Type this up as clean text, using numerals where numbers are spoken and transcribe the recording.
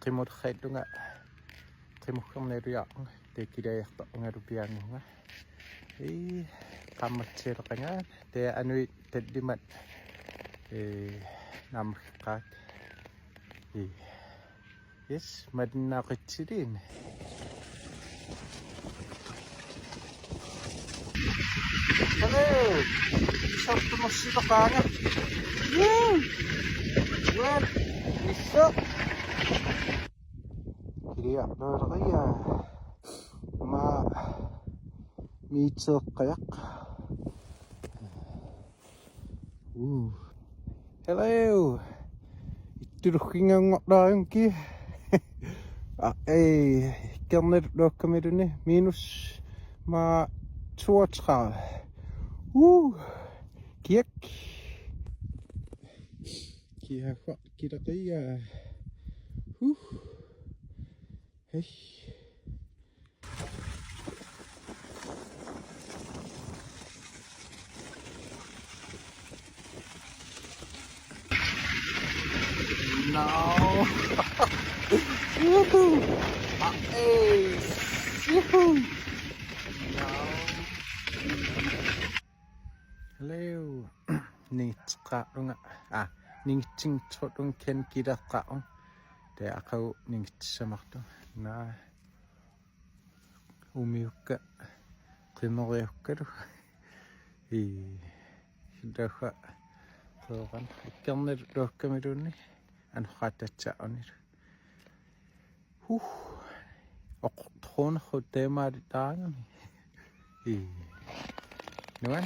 qimurxailunga qimuggerneruyaarnga tekilajartarngalupiangunga qammatsileqanga te anui tallimat naamgaqaat yes madinnaaqitsiliin hello sartunersilaqaanga well nisso kiliarluuleria ma miitseeqqajaq hello ittuluggingaangorlaariunki kernet luakkamiluni minus ma 32 kiak kiaqa kilaqiya hey no yuhu yuhu no hello ningitsqaarunga ningitsingtrulung ken kilaqqaung te aqau ningitsamartu na umiukka qimeriukkalu hillaga qooqan ikkernal luakkamilunni anqatatsaa'unilu oqortruunerru teemaali taangami nuan